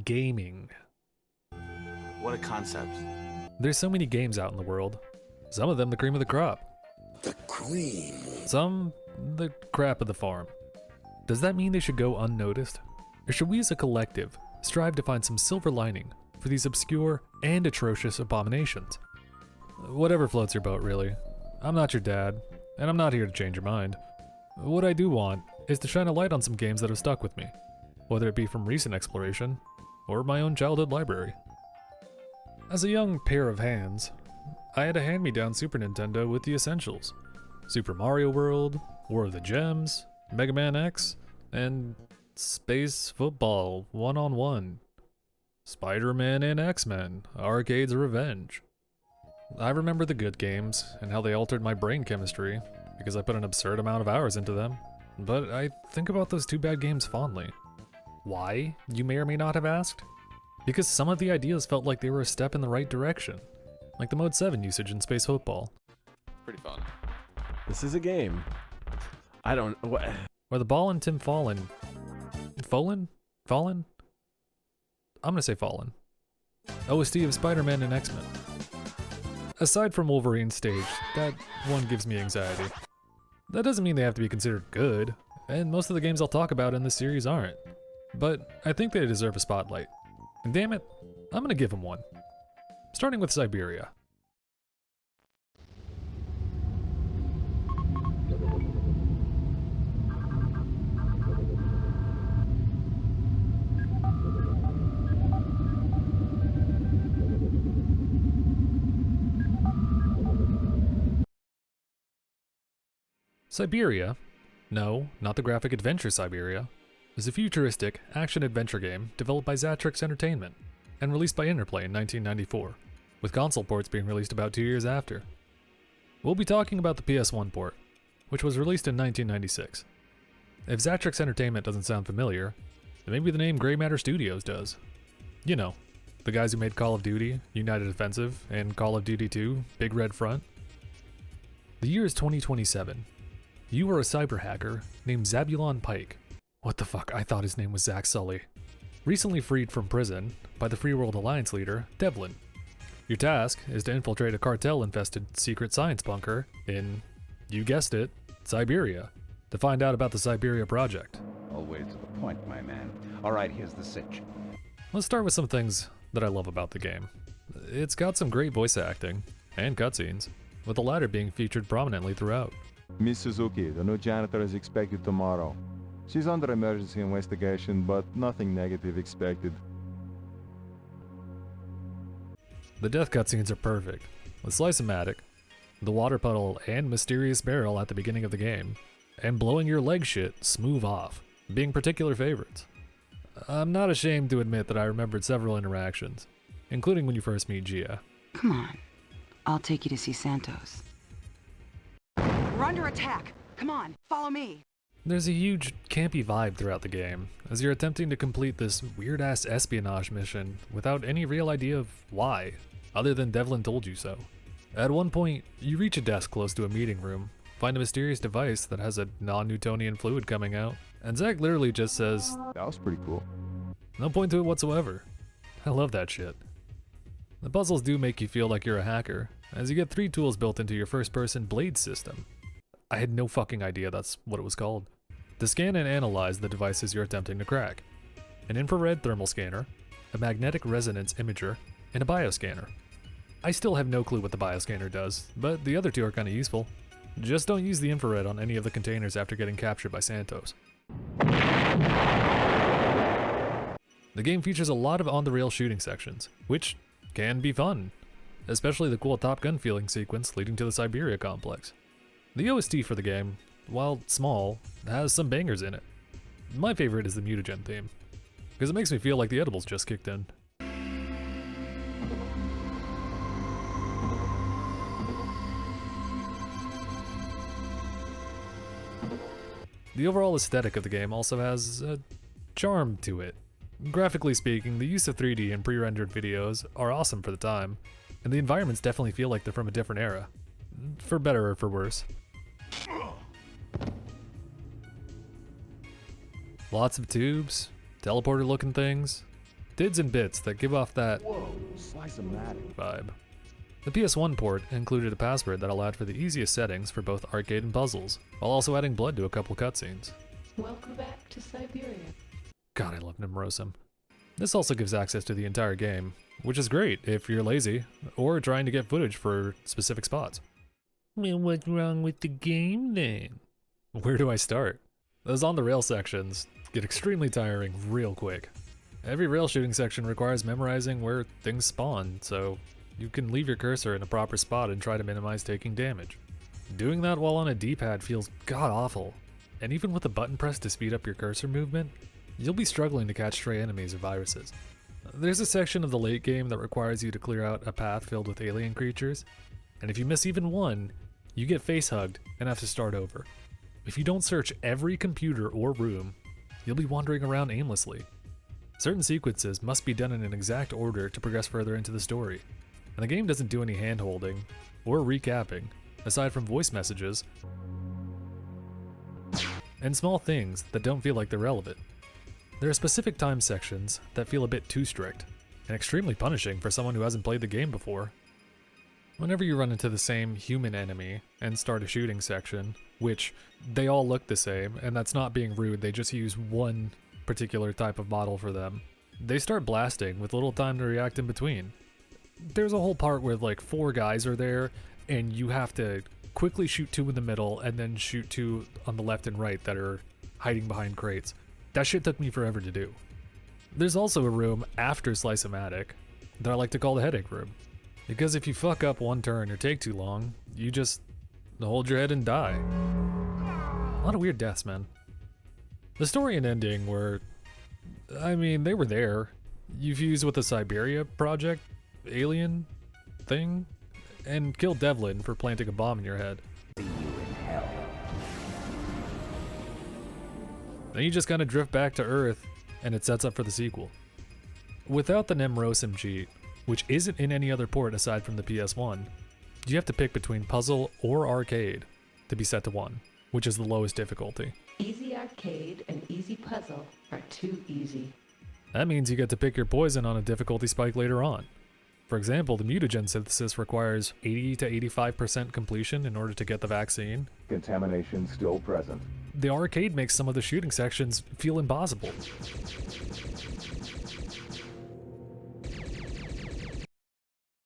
Gaming. What a concept. There's so many games out in the world. Some of them the cream of the crop. The cream. Some the crap of the farm. Does that mean they should go unnoticed? Or should we as a collective strive to find some silver lining for these obscure and atrocious abominations? Whatever floats your boat, really. I'm not your dad, and I'm not here to change your mind. What I do want is to shine a light on some games that have stuck with me, whether it be from recent exploration or my own childhood library. As a young pair of hands, I had a hand-me-down Super Nintendo with the essentials: Super Mario World, War of the Gems, Mega Man X, and Space Football 1-on-1, Spider-Man and X-Men, Arcade's Revenge. I remember the good games and how they altered my brain chemistry because I put an absurd amount of hours into them, but I think about those two bad games fondly. Why, you may or may not have asked? Because some of the ideas felt like they were a step in the right direction, like the Mode 7 usage in Space Football. Pretty fun. This is a game. I don't... What? Or the Ball and Tim Fallen. Fallen? I'm gonna say Fallen. OST of Spider-Man and X-Men. Aside from Wolverine's stage, that one gives me anxiety. That doesn't mean they have to be considered good, and most of the games I'll talk about in this series aren't. But I think they deserve a spotlight. And damn it, I'm gonna give them one. Starting with Cyberia. Cyberia, no, not the graphic adventure Cyberia, is a futuristic action-adventure game developed by Zatrix Entertainment and released by Interplay in 1994, with console ports being released about 2 years after. We'll be talking about the PS1 port, which was released in 1996. If Zatrix Entertainment doesn't sound familiar, then maybe the name Grey Matter Studios does. You know, the guys who made Call of Duty, United Offensive, and Call of Duty 2, Big Red Front. The year is 2027. You are a cyber hacker named Zabulon Pike. What the fuck, I thought his name was Zach Sully. Recently freed from prison by the Free World Alliance leader, Devlin. Your task is to infiltrate a cartel-infested secret science bunker in, you guessed it, Cyberia, to find out about the Cyberia project. Always to the point, my man. All right, here's the sitch. Let's start with some things that I love about the game. It's got some great voice acting, and cutscenes, with the latter being featured prominently throughout. Miss Suzuki, the new janitor is expected tomorrow. She's under emergency investigation, but nothing negative expected. The death cutscenes are perfect, with Slice-O-Matic, the water puddle and mysterious barrel at the beginning of the game, and blowing your leg shit smooth off, being particular favorites. I'm not ashamed to admit that I remembered several interactions, including when you first meet Gia. Come on. I'll take you to see Santos. We're under attack. Come on, follow me. There's a huge campy vibe throughout the game, as you're attempting to complete this weird-ass espionage mission without any real idea of why, other than Devlin told you so. At one point, you reach a desk close to a meeting room, find a mysterious device that has a non-Newtonian fluid coming out, and Zach literally just says, That was pretty cool. no point to it whatsoever. I love that shit. The puzzles do make you feel like you're a hacker, as you get 3 tools built into your first-person blade system. I had no fucking idea that's what it was called. To scan and analyze the devices you're attempting to crack. An infrared thermal scanner, a magnetic resonance imager, and a bioscanner. I still have no clue what the bioscanner does, but the other 2 are kinda useful. Just don't use the infrared on any of the containers after getting captured by Santos. The game features a lot of on-the-rail shooting sections, which can be fun, especially the cool Top Gun feeling sequence leading to the Cyberia complex. The OST for the game, while small, has some bangers in it. My favorite is the mutagen theme, because it makes me feel like the edibles just kicked in. The overall aesthetic of the game also has a charm to it. Graphically speaking, the use of 3D and pre-rendered videos are awesome for the time, and the environments definitely feel like they're from a different era, for better or for worse. Lots of tubes, teleporter looking things, dids and bits that give off that Whoa, Slice-O-Matic. vibe. The PS1 port included a password that allowed for the easiest settings for both arcade and puzzles, while also adding blood to a couple cutscenes. Welcome back to Cyberia. God, I love Nimrosim. This also gives access to the entire game, which is great if you're lazy or trying to get footage for specific spots. Well, what's wrong with the game then? Where do I start? Those on-the-rail sections get extremely tiring real quick. Every rail shooting section requires memorizing where things spawn, so you can leave your cursor in a proper spot and try to minimize taking damage. Doing that while on a D-pad feels god-awful, and even with a button press to speed up your cursor movement, you'll be struggling to catch stray enemies or viruses. There's a section of the late game that requires you to clear out a path filled with alien creatures, and if you miss even one, you get face-hugged and have to start over. If you don't search every computer or room, you'll be wandering around aimlessly. Certain sequences must be done in an exact order to progress further into the story, and the game doesn't do any hand-holding or recapping, aside from voice messages and small things that don't feel like they're relevant. There are specific time sections that feel a bit too strict, and extremely punishing for someone who hasn't played the game before. Whenever you run into the same human enemy and start a shooting section, which they all look the same, and that's not being rude, they just use one particular type of model for them, they start blasting with little time to react in between. There's a whole part where like 4 guys are there, and you have to quickly shoot 2 in the middle and then shoot 2 on the left and right that are hiding behind crates. That shit took me forever to do. There's also a room after Slice-O-Matic that I like to call the headache room, because if you fuck up one turn or take too long, you just hold your head and die. A lot of weird deaths, man. The story and ending were, I mean, they were there. You fuse with the Cyberia project, alien thing, and kill Devlin for planting a bomb in your head. See you in hell. Then you just kind of drift back to Earth, and it sets up for the sequel. Without the Nemrosim cheat, which isn't in any other port aside from the PS1, you have to pick between puzzle or arcade to be set to 1, which is the lowest difficulty. Easy arcade and easy puzzle are too easy. That means you get to pick your poison on a difficulty spike later on. For example, the mutagen synthesis requires 80 to 85% completion in order to get the vaccine. Contamination still present. The arcade makes some of the shooting sections feel impossible.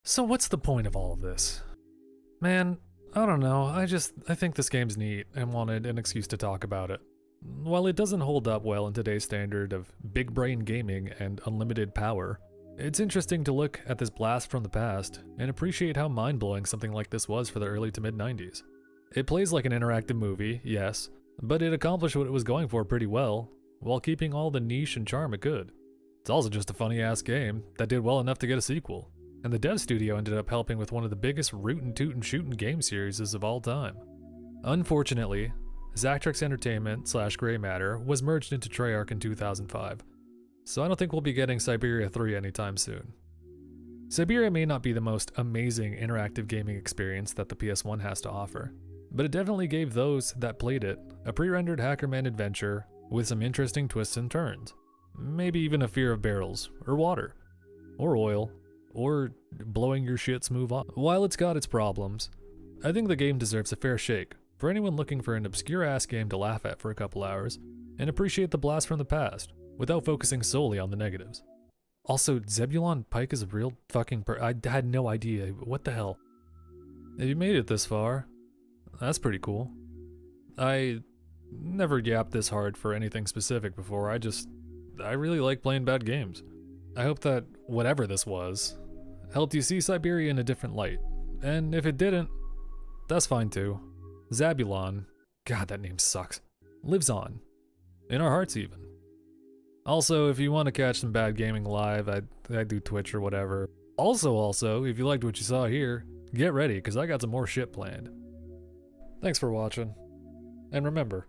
So what's the point of all of this? Man, I don't know, I think this game's neat and wanted an excuse to talk about it. While it doesn't hold up well in today's standard of big brain gaming and unlimited power, it's interesting to look at this blast from the past and appreciate how mind-blowing something like this was for the early to mid-90s. It plays like an interactive movie, yes, but it accomplished what it was going for pretty well, while keeping all the niche and charm it could. It's also just a funny-ass game that did well enough to get a sequel, and the dev studio ended up helping with one of the biggest rootin' tootin' shootin' game series of all time. Unfortunately, Zactrix Entertainment / Grey Matter was merged into Treyarch in 2005, so I don't think we'll be getting Cyberia 3 anytime soon. Cyberia may not be the most amazing interactive gaming experience that the PS1 has to offer, but it definitely gave those that played it a pre-rendered Hackerman adventure with some interesting twists and turns. Maybe even a fear of barrels, or water, or oil, or blowing your shit smooth off. While it's got its problems, I think the game deserves a fair shake for anyone looking for an obscure-ass game to laugh at for a couple hours and appreciate the blast from the past without focusing solely on the negatives. Also, Zebulon Pike is a real fucking I had no idea. What the hell? If you made it this far, that's pretty cool. I never yapped this hard for anything specific before. I really like playing bad games. I hope that whatever this was helped you see Cyberia in a different light. And if it didn't, that's fine too. Zabulon, God, that name sucks, lives on. In our hearts even. Also, if you want to catch some bad gaming live, I do Twitch or whatever. Also, if you liked what you saw here, get ready, because I got some more shit planned. Thanks for watching. And remember,